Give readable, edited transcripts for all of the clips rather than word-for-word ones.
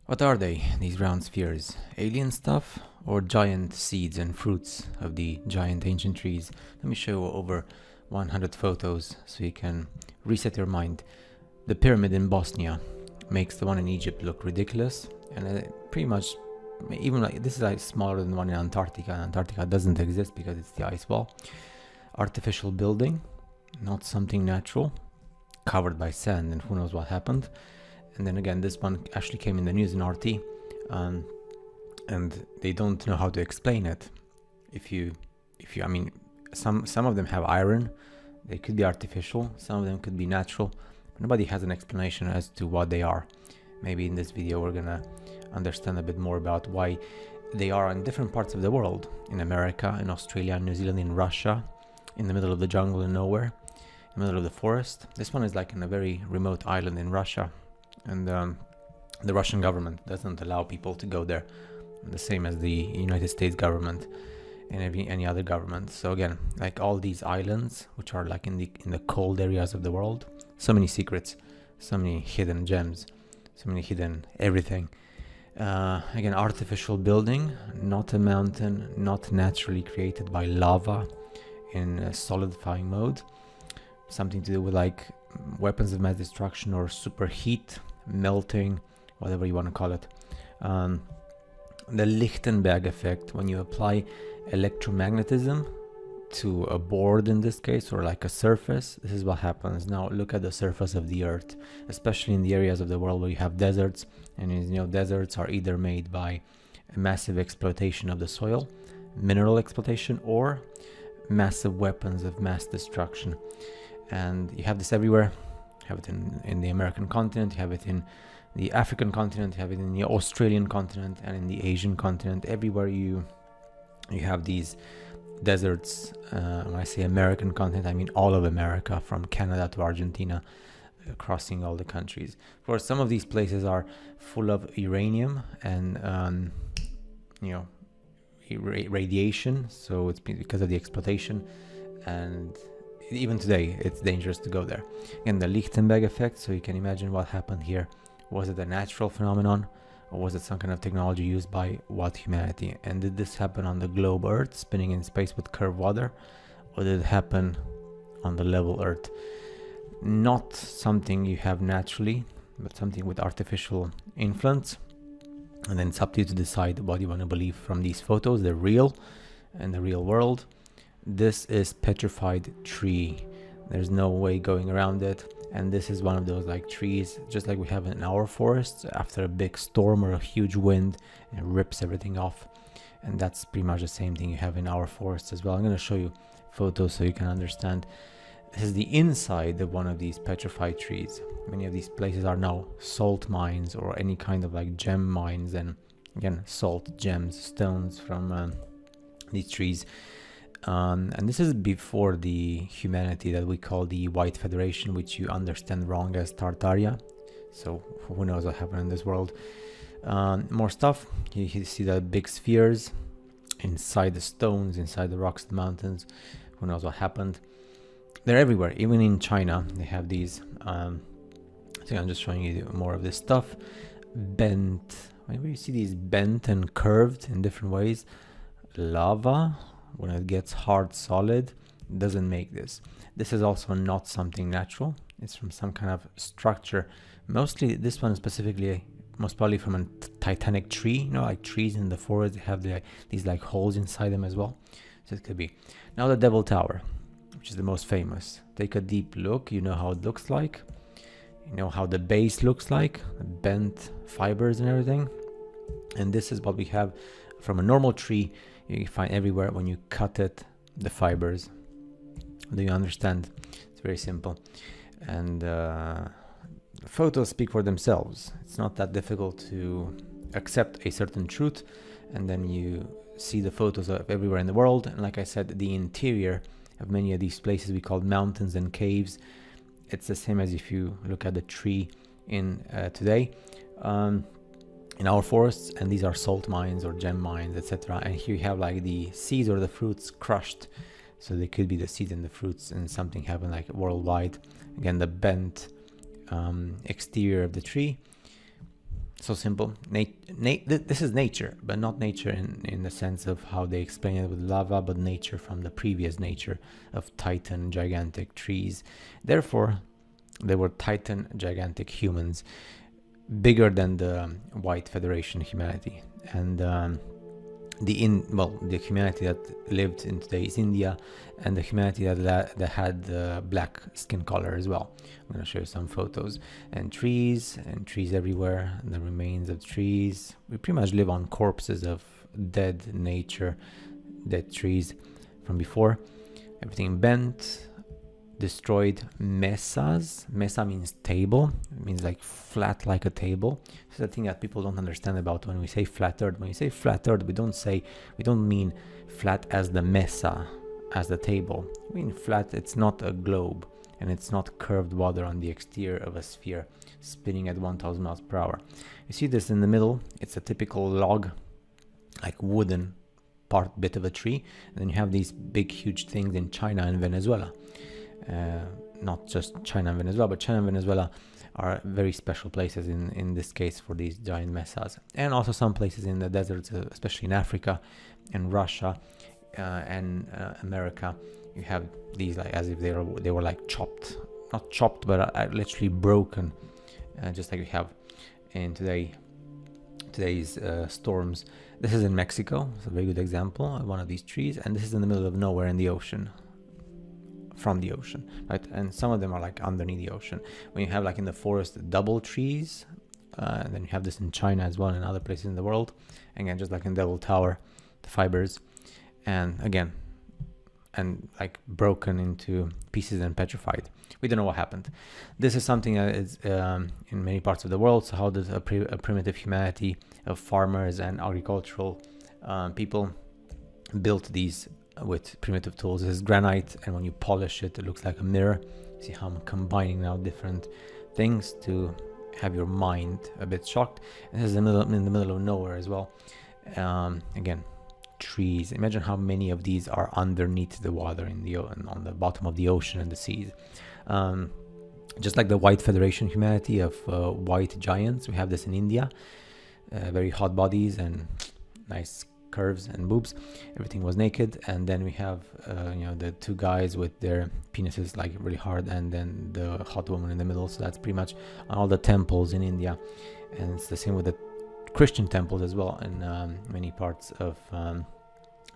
What are they, these round spheres? Alien stuff? Or giant seeds and fruits of the giant ancient trees? Let me show you over 100 photos so you can reset your mind. The pyramid in Bosnia makes the one in Egypt look ridiculous, and pretty much, even like this is like smaller than the one in Antarctica. Antarctica doesn't exist because it's the ice wall. Artificial building, not something natural, covered by sand, and who knows what happened. And then again, this one actually came in the news in RT, and they don't know how to explain it. I mean, some of them have iron. They could be artificial. Some of them could be natural. But nobody has an explanation as to what they are. Maybe in this video we're gonna understand a bit more about why they are in different parts of the world. In America, in Australia, in New Zealand, in Russia, in the middle of the jungle in nowhere, in the middle of the forest. This one is like in a very remote island in Russia. And the Russian government doesn't allow people to go there, the same as the United States government and any other government. So again, like all these islands, which are like in the cold areas of the world, so many secrets, so many hidden gems, so many hidden everything. Again, artificial building, not a mountain, not naturally created by lava in a solidifying mode. Something to do with like weapons of mass destruction or superheat, melting, whatever you want to call it. The Lichtenberg effect, when you apply electromagnetism to a board in this case, or like a surface, this is what happens. Now look at the surface of the earth, especially in the areas of the world where you have deserts, and deserts are either made by a massive exploitation of the soil, mineral exploitation, or massive weapons of mass destruction. And you have this everywhere. You have it in the American continent, you have it in the African continent, you have it in the Australian continent, and in the Asian continent. Everywhere you have these deserts. When I say American continent, I mean all of America, from Canada to Argentina, crossing all the countries. Of course, some of these places are full of uranium and radiation, so it's because of the exploitation, and even today it's dangerous to go there. And the Lichtenberg effect, so you can imagine what happened here. Was it a natural phenomenon, or was it some kind of technology used by what humanity? And did this happen on the globe Earth, spinning in space with curved water, or did it happen on the level Earth? Not something you have naturally, but something with artificial influence. And then it's up to you to decide what you want to believe from these photos. They're real and the real world. This is petrified tree. There's no way going around it. And this is one of those like trees, just like we have in our forests, after a big storm or a huge wind, it rips everything off. And that's pretty much the same thing you have in our forests as well. I'm going to show you photos so you can understand. This is the inside of one of these petrified trees. Many of these places are now salt mines or any kind of like gem mines, and again, salt, gems, stones from these trees. And this is before the humanity that we call the White Federation, which you understand wrong as Tartaria. So who knows what happened in this world. More stuff. You see the big spheres inside the stones, inside the rocks, the mountains. Who knows what happened. They're everywhere. Even in China they have these. So I'm just showing you more of this stuff. Bent. Whenever you see these bent and curved in different ways, lava, when it gets hard solid, doesn't make this. This is also not something natural. It's from some kind of structure. Mostly this one specifically, most probably from a titanic tree. Like trees in the forest, they have these like holes inside them as well. So it could be. Now the Devil Tower, which is the most famous. Take a deep look. You know how it looks like. You know how the base looks like, bent fibers and everything. And this is what we have from a normal tree. You find everywhere when you cut it, the fibers. Do you understand? It's very simple. And photos speak for themselves. It's not that difficult to accept a certain truth, and then you see the photos of everywhere in the world. And like I said, the interior of many of these places we call mountains and caves, it's the same as if you look at the tree in today. In our forests, and these are salt mines or gem mines, etc. And here you have like the seeds or the fruits crushed, so they could be the seeds and the fruits, and something happened like worldwide. Again, the bent exterior of the tree, So simple. This is nature, but not nature in the sense of how they explain it with lava, but nature from the previous nature of Titan gigantic trees. Therefore, they were Titan gigantic humans, bigger than the White Federation humanity. And the humanity that lived in today's India, and the humanity that had black skin color as well. I'm going to show you some photos. And trees everywhere, and the remains of trees. We pretty much live on corpses of dead nature, dead trees from before. Everything bent, destroyed. Mesas. Mesa means table. It means like flat, like a table. It's the thing that people don't understand about when we say flat earth. When we say flat earth, we don't mean flat as the mesa, as the table. We mean flat. It's not a globe, and it's not curved water on the exterior of a sphere spinning at 1,000 miles per hour. You see this in the middle. It's a typical log, like wooden bit of a tree. And then you have these big, huge things in China and Venezuela. Not just China and Venezuela, but China and Venezuela are very special places in this case for these giant mesas. And also some places in the deserts, especially in Africa and Russia and America. You have these like as if they were like chopped, not chopped, but literally broken, just like we have in today's storms. This is in Mexico. It's a very good example of one of these trees, and this is in the middle of nowhere in the ocean. From the ocean, right? And some of them are like underneath the ocean. When you have like in the forest double trees, and then you have this in China as well and other places in the world. Again, just like in Devil Tower, the fibers, and again, and like broken into pieces and petrified. We don't know what happened. This is something that is in many parts of the world. So how does a primitive humanity of farmers and agricultural people built these with primitive tools? This is granite, and when you polish it, it looks like a mirror. See how I'm combining now different things to have your mind a bit shocked. And this is in the middle of nowhere as well. Again, trees. Imagine how many of these are underneath the water on the bottom of the ocean and the seas. Just like the White Federation humanity of white giants, we have this in India. Very hot bodies and nice curves and boobs. Everything was naked, and then we have the two guys with their penises like really hard, and then the hot woman in the middle. So that's pretty much on all the temples in India, and it's the same with the Christian temples as well in many parts of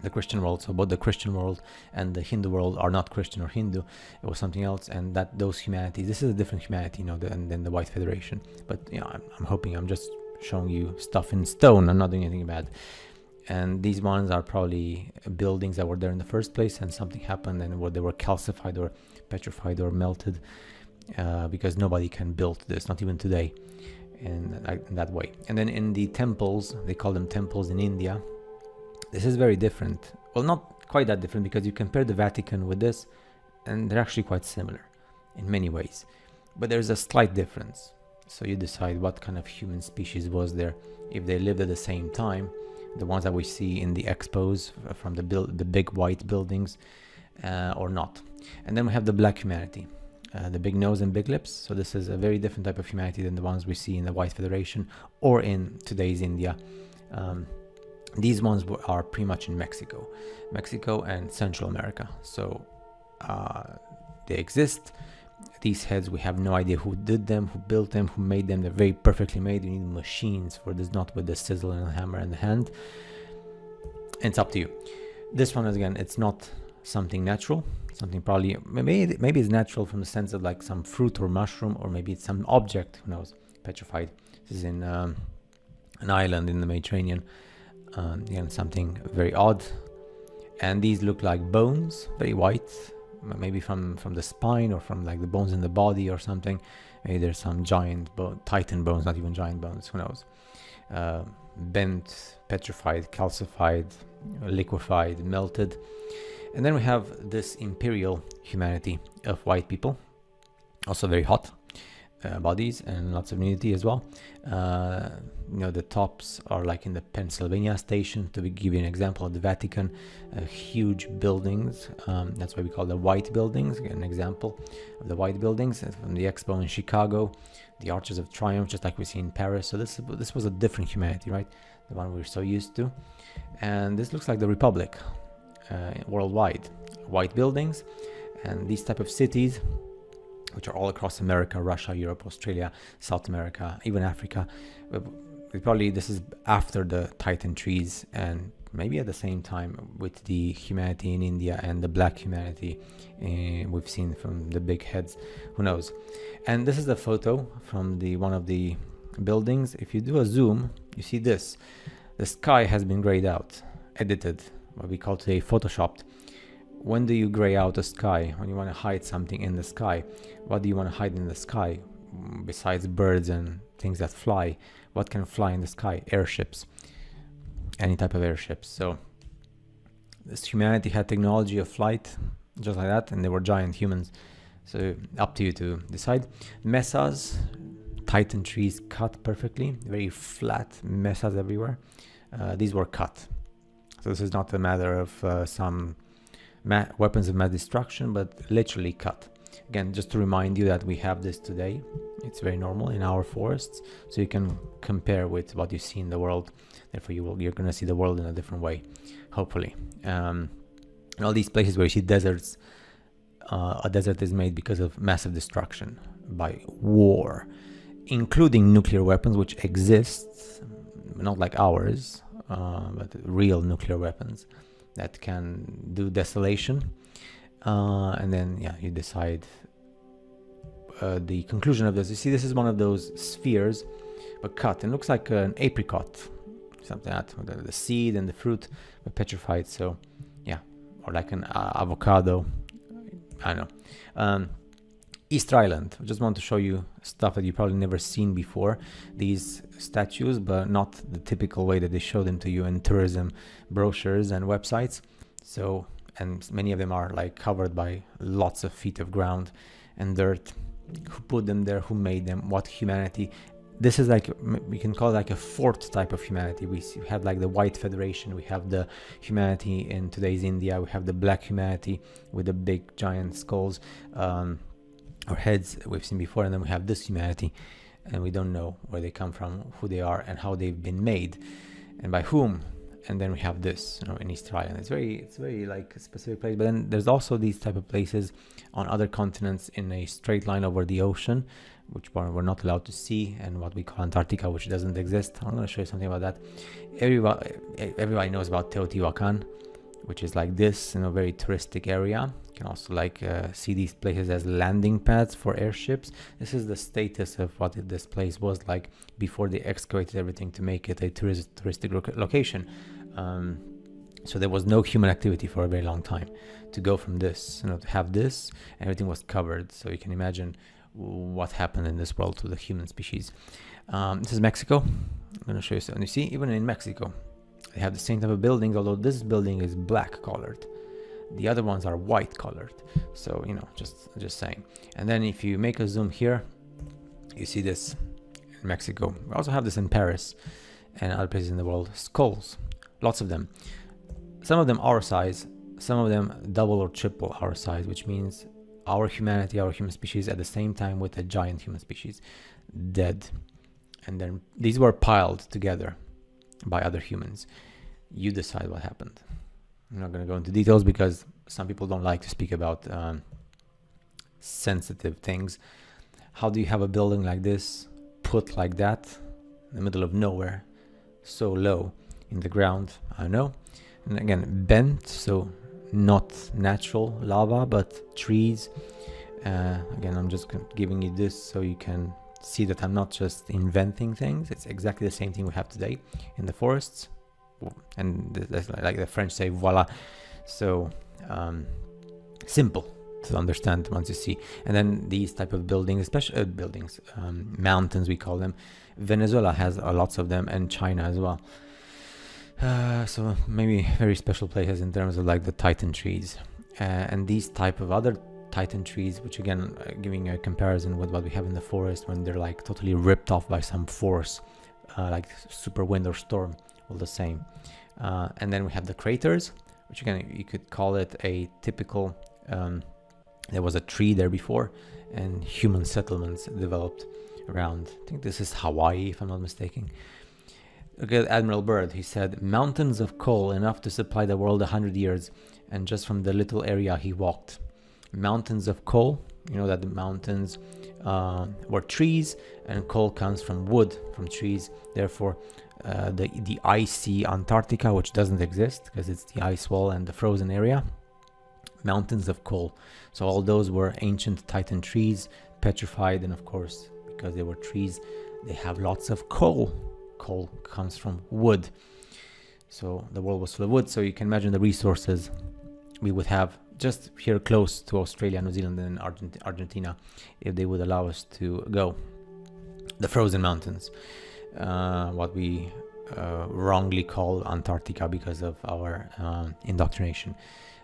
the Christian world. So both the Christian world and the Hindu world are not Christian or Hindu. It was something else, and that those humanities. This is a different humanity, than the White Federation. But I'm hoping I'm just showing you stuff in stone. I'm not doing anything bad. And these ones are probably buildings that were there in the first place, and something happened, and they were calcified or petrified or melted, because nobody can build this, not even today, in that way. And then in the temples, they call them temples in India. This is very different. Well, not quite that different, because you compare the Vatican with this, and they're actually quite similar in many ways. But there's a slight difference. So you decide what kind of human species was there, if they lived at the same time. The ones that we see in the expos from the big white buildings, or not. And then we have the black humanity, the big nose and big lips. So this is a very different type of humanity than the ones we see in the White Federation or in today's India. These ones are pretty much in Mexico and Central America. So they exist. These heads, we have no idea who did them, who built them, who made them. They're very perfectly made. You need machines for this, not with the sizzle and the hammer in the hand. And it's up to you. This one is, again, it's not something natural. Something probably, maybe it's natural from the sense of like some fruit or mushroom, or maybe it's some object, who knows, petrified. This is in an island in the Mediterranean. Again, something very odd. And these look like bones, very white. Maybe from the spine, or from like the bones in the body or something. Maybe there's some giant titan bones, not even giant bones, who knows. Bent, petrified, calcified, liquefied, melted. And then we have this imperial humanity of white people, also very hot. bodies and lots of nudity as well. The tops are like in the Pennsylvania station, to give you an example of the Vatican, huge buildings. That's why we call the white buildings. An example of the white buildings from the Expo in Chicago, the Arches of Triumph, just like we see in Paris. So this was a different humanity, right? The one we're so used to. And this looks like the Republic worldwide. White buildings and these type of cities, which are all across America, Russia, Europe, Australia, South America, even Africa. This is after the Titan trees, and maybe at the same time with the humanity in India and the black humanity we've seen from the big heads, who knows. And this is the photo from one of the buildings. If you do a zoom, you see this. The sky has been grayed out, edited, what we call today photoshopped. When do you gray out a sky? When you want to hide something in the sky. What do you want to hide in the sky? Besides birds and things that fly, what can fly in the sky? Airships, any type of airships. So this humanity had technology of flight, just like that, and they were giant humans. So up to you to decide. Mesas, Titan trees cut perfectly, very flat mesas everywhere. These were cut. So this is not a matter of some weapons of mass destruction, but literally cut. Again, just to remind you that we have this today. It's very normal in our forests, so you can compare with what you see in the world. Therefore, you're going to see the world in a different way, hopefully. And all these places where you see deserts, a desert is made because of massive destruction by war, including nuclear weapons, which exist, not like ours, but real nuclear weapons that can do desolation. And then you decide the conclusion of this. You see, this is one of those spheres, but cut. It looks like an apricot, something like that. The seed and the fruit were petrified. So or like an avocado. I don't know. Easter Island. I just want to show you stuff that you probably never seen before. These statues, but not the typical way that they show them to you in tourism brochures and websites. So, and many of them are like covered by lots of feet of ground and dirt. Who put them there? Who made them? What humanity? This is like, we can call it like a fourth type of humanity. We have like the White Federation. We have the humanity in today's India. We have the black humanity with the big giant skulls. Or heads we've seen before, and then we have this humanity, and we don't know where they come from, who they are, and how they've been made, and by whom. And then we have this, in Easter Island. It's very like a specific place. But then there's also these type of places on other continents in a straight line over the ocean, which we're not allowed to see, and what we call Antarctica, which doesn't exist. I'm going to show you something about that. Everybody knows about Teotihuacan, which is like this, very touristic area. You can also see these places as landing pads for airships. This is the status of what this place was like before they excavated everything to make it a touristic location. So there was no human activity for a very long time. To go from this, to have this, everything was covered. So you can imagine what happened in this world to the human species. This is Mexico. I'm going to show you something. You see, even in Mexico, they have the same type of buildings, although this building is black colored. The other ones are white colored. So, just saying. And then if you make a zoom here, you see this in Mexico. We also have this in Paris and other places in the world. Skulls, lots of them. Some of them our size, some of them double or triple our size, which means our humanity, our human species at the same time with a giant human species, dead. And then these were piled together by other humans. You decide what happened. I'm not going to go into details because some people don't like to speak about sensitive things. How do you have a building like this put like that in the middle of nowhere, so low in the ground? I don't know. And again, bent, so not natural lava, but trees. Again, I'm just giving you this so you can see that I'm not just inventing things. It's exactly the same thing we have today in the forests. And that's like the French say, voila. So simple to understand once you see. And then these type of buildings, especially mountains we call them. Venezuela has lots of them, and China as well. So maybe very special places in terms of like the Titan trees. And these type of other Titan trees, which again, giving a comparison with what we have in the forest when they're like totally ripped off by some force, like super wind or storm, all the same. And then we have the craters, which again, you could call it a typical, there was a tree there before, and human settlements developed around, I think this is Hawaii, if I'm not mistaken. Okay, Admiral Byrd, he said, mountains of coal, enough to supply the world 100 years, and just from the little area he walked. Mountains of coal, you know that the mountains were trees, and coal comes from wood, from trees. Therefore, the icy Antarctica, which doesn't exist because it's the ice wall and the frozen area, mountains of coal. So all those were ancient Titan trees, petrified, and of course, because they were trees, they have lots of coal. Coal comes from wood. So the world was full of wood. So you can imagine the resources we would have just here close to Australia, New Zealand, and Argentina, if they would allow us to go. The frozen mountains, what we wrongly call Antarctica because of our indoctrination.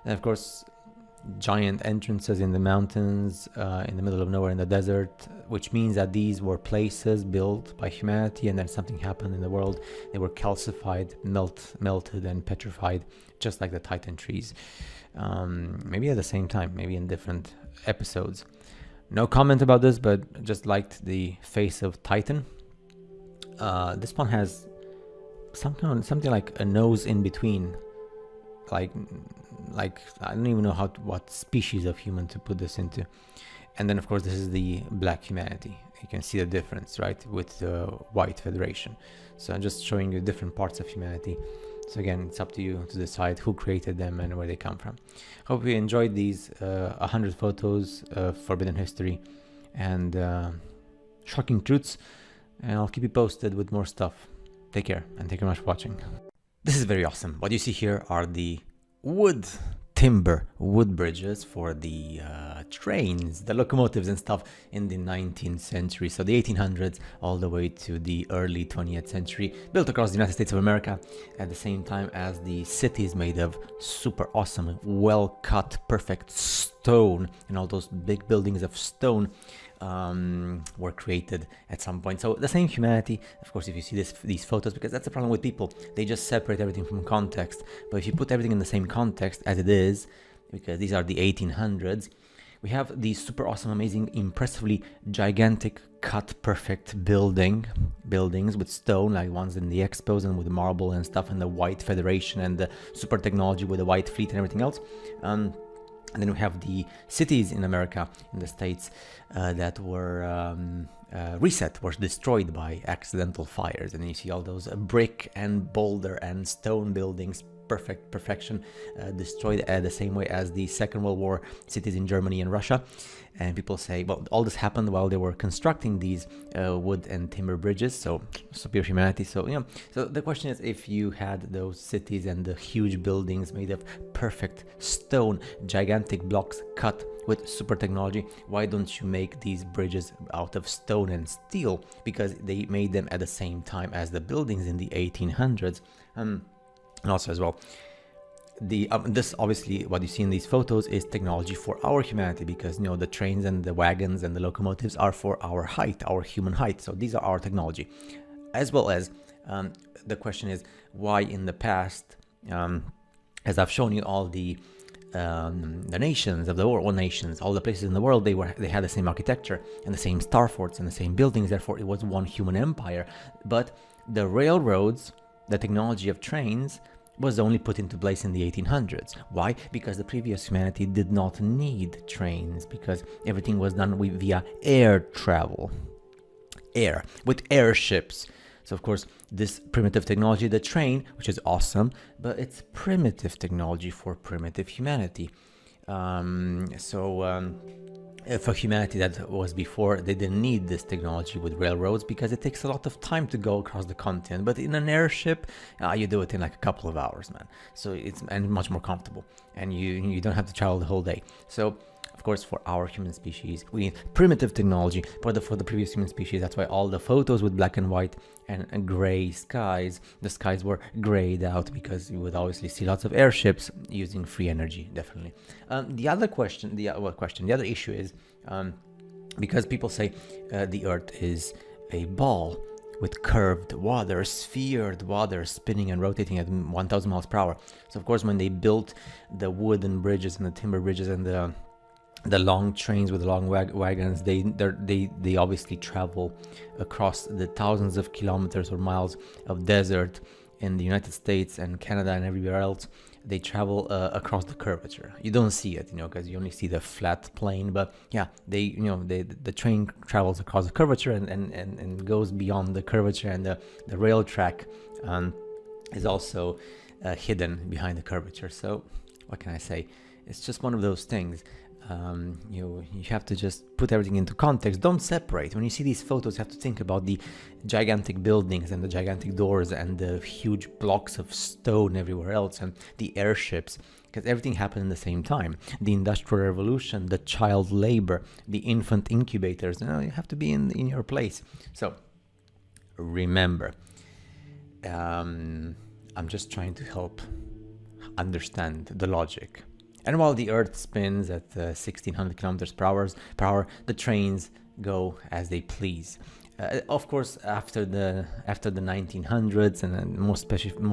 And of course, giant entrances in the mountains, in the middle of nowhere in the desert, which means that these were places built by humanity, and then something happened in the world. They were calcified, melted and petrified, just like the Titan trees. Maybe at the same time, maybe in different episodes. No comment about this, but just liked the face of Titan. This one has something like a nose in between, like I don't even know what species of human to put this into. And then of course this is the black humanity. You can see the difference, right, with the white federation. So I'm just showing you different parts of humanity. So again, it's up to you to decide who created them and where they come from. Hope you enjoyed these 100 photos of forbidden history and shocking truths, and I'll keep you posted with more stuff. Take care, and thank you very much for watching. This is very awesome. What you see here are the timber wood bridges for the trains, the locomotives and stuff in the 19th century. So the 1800s all the way to the early 20th century, built across the United States of America at the same time as the cities made of super awesome, well cut, perfect stone, and all those big buildings of stone were created at some point. So the same humanity, of course, if you see these photos, because that's the problem with people, they just separate everything from context. But if you put everything in the same context as it is, because these are the 1800s, we have these super awesome, amazing, impressively gigantic, cut perfect buildings with stone, like ones in the expos and with marble and stuff, and the White Federation and the super technology with the White Fleet and everything else. And then we have the cities in America, in the States, that were were destroyed by accidental fires. And then you see all those brick and boulder and stone buildings, perfection, destroyed the same way as the Second World War cities in Germany and Russia. And people say, well, all this happened while they were constructing these wood and timber bridges, so superior humanity. So, you know, so the question is, if you had those cities and the huge buildings made of perfect stone, gigantic blocks cut with super technology, why don't you make these bridges out of stone and steel? Because they made them at the same time as the buildings in the 1800s. And also as well, this obviously what you see in these photos is technology for our humanity, because you know the trains and the wagons and the locomotives are for our height, our human height. So these are our technology, as well as the question is why in the past, as I've shown you, all the nations of the world, all nations, all the places in the world, they had the same architecture and the same star forts and the same buildings. Therefore, it was one human empire. But the railroads, the technology of trains, was only put into place in the 1800s. Why? Because the previous humanity did not need trains, because everything was done via air travel, with airships. So of course, this primitive technology, the train, which is awesome, but it's primitive technology for primitive humanity. For humanity that was before, they didn't need this technology with railroads, because it takes a lot of time to go across the continent. But in an airship, you do it in like a couple of hours, man. So it's much more comfortable, and you don't have to travel the whole day. So Of course, for our human species, we need primitive technology, but for the previous human species, that's why all the photos with black and white and gray skies, the skies were grayed out, because you would obviously see lots of airships using free energy, definitely. The other issue is, because people say the Earth is a ball with curved water, sphered water, spinning and rotating at 1,000 miles per hour. So of course, when they built the wooden bridges and the timber bridges and the long trains with the long wagons, they obviously travel across the thousands of kilometers or miles of desert in the United States and Canada and everywhere else. They travel across the curvature. You don't see it, because you only see the flat plane. But yeah, the train travels across the curvature and goes beyond the curvature, and the rail track is also hidden behind the curvature. So what can I say? It's just one of those things. You have to just put everything into context. Don't separate. When you see these photos, you have to think about the gigantic buildings and the gigantic doors and the huge blocks of stone everywhere else and the airships, because everything happened in the same time. The Industrial Revolution, the child labor, the infant incubators. You have to be in your place. So remember, I'm just trying to help understand the logic. And while the Earth spins at 1,600 kilometers per hour, the trains go as they please. Of course, after the 1900s, and more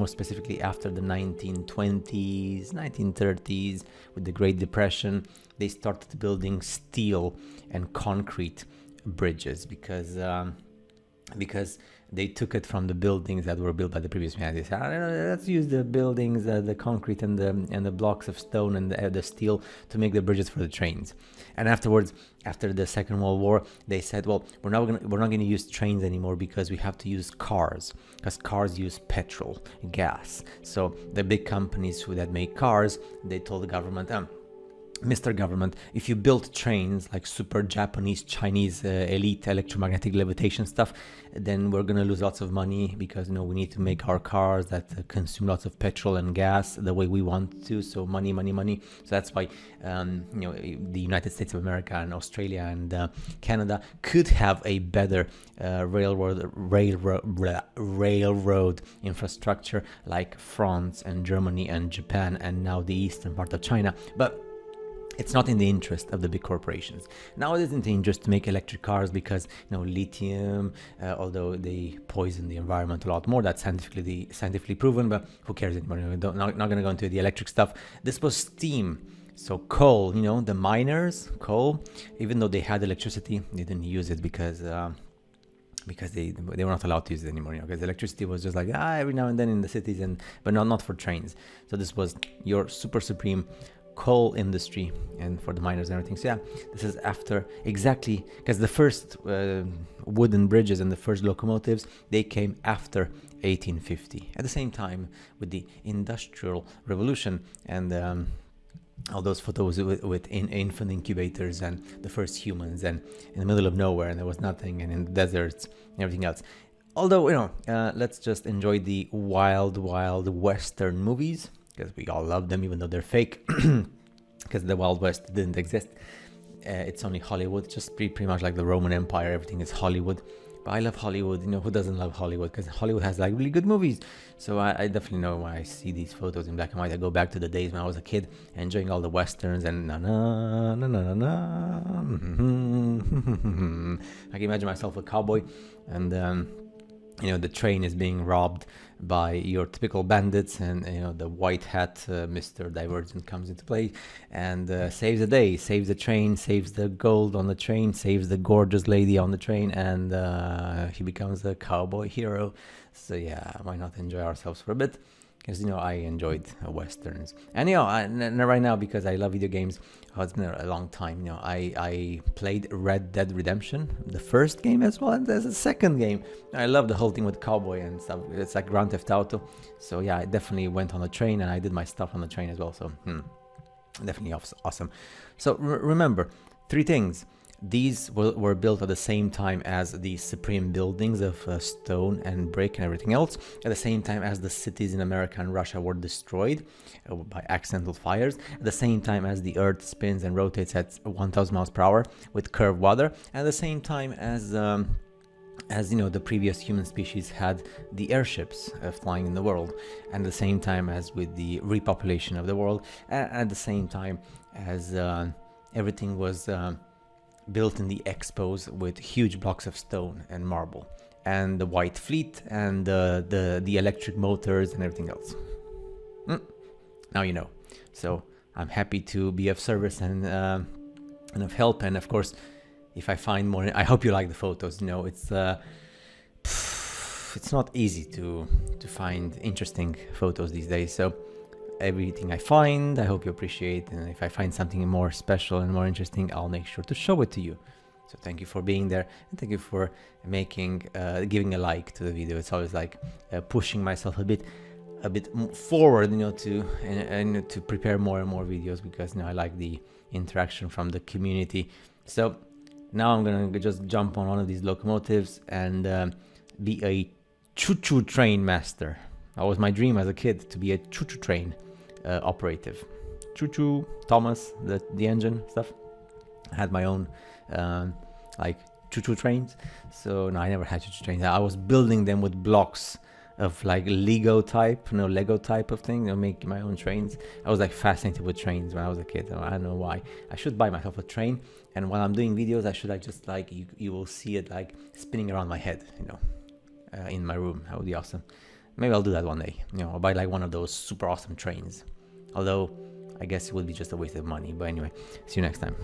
specifically after the 1920s, 1930s, with the Great Depression, they started building steel and concrete bridges because they took it from the buildings that were built by the previous man. They said, let's use the buildings, the concrete and the blocks of stone and the steel to make the bridges for the trains. And afterwards, after the Second World War, they said, well, we're not going to use trains anymore, because we have to use cars, because cars use petrol, gas. So the big companies that make cars, they told the government, Mr. Government, if you build trains like super Japanese, Chinese, elite electromagnetic levitation stuff, then we're going to lose lots of money, because we need to make our cars that consume lots of petrol and gas the way we want to. So money. So that's why the United States of America and Australia and Canada could have a better railroad infrastructure like France and Germany and Japan and now the eastern part of China. But it's not in the interest of the big corporations. Now it is in the interest to make electric cars, because lithium, although they poison the environment a lot more, that's scientifically proven, but who cares anymore? Not going to go into the electric stuff. This was steam. So coal, the miners, coal, even though they had electricity, they didn't use it because they were not allowed to use it anymore, because electricity was just like every now and then in the cities, but not for trains. So this was your super supreme coal industry and for the miners and everything. So yeah, this is after, exactly, because the first wooden bridges and the first locomotives, they came after 1850, at the same time with the Industrial Revolution and all those photos with infant incubators and the first humans and in the middle of nowhere, and there was nothing, and in the deserts and everything else. Although, let's just enjoy the wild Western movies, because we all love them, even though they're fake, because the Wild West didn't exist. It's only Hollywood, just pretty much like the Roman Empire. Everything is Hollywood. But I love Hollywood. Who doesn't love Hollywood? Because Hollywood has like really good movies. So I definitely know when I see these photos in black and white, I go back to the days when I was a kid, enjoying all the westerns and na na na na na na. I can imagine myself a cowboy, and the train is being robbed by your typical bandits, and the white hat Mr. Divergent comes into play and saves the day, saves the train, saves the gold on the train, saves the gorgeous lady on the train, and he becomes a cowboy hero. So yeah, why not enjoy ourselves for a bit? Because I enjoyed westerns, and right now, because I love video games, it's been a long time. I played Red Dead Redemption, the first game as well, and there's a second game. I love the whole thing with cowboy and stuff. It's like Grand Theft Auto. So yeah, I definitely went on the train and I did my stuff on the train as well. So definitely awesome. So remember 3 things: These were built at the same time as the supreme buildings of stone and brick and everything else, at the same time as the cities in America and Russia were destroyed by accidental fires, at the same time as the earth spins and rotates at 1000 miles per hour with curved water, at the same time as you know, the previous human species had the airships flying in the world, and at the same time as with the repopulation of the world, and at the same time as everything was built in the expos with huge blocks of stone and marble, and the white fleet, and the electric motors and everything else. Now you know. So I'm happy to be of service and of help. And of course, if I find more, I hope you like the photos. You know, it's not easy to find interesting photos these days. So everything I find, I hope you appreciate, and if I find something more special and more interesting, I'll make sure to show it to you. So thank you for being there, and thank you for making giving a like to the video. It's always like pushing myself a bit forward, you know, to prepare more and more videos, because, you know, I like the interaction from the community. So now I'm gonna just jump on one of these locomotives and be a choo-choo train master. That was my dream as a kid, to be a choo-choo train operative. Choo-choo, Thomas, the engine stuff. I had my own like choo-choo trains. So no, I never had choo-choo trains. I was building them with blocks of like Lego type of thing, you know, making my own trains. I was like fascinated with trains when I was a kid. I don't know why. I should buy myself a train, and while I'm doing videos, I should like just like you will see it like spinning around my head, you know, in my room. That would be awesome. Maybe I'll do that one day. You know, I'll buy like one of those super awesome trains. Although I guess it would be just a waste of money. But anyway, see you next time.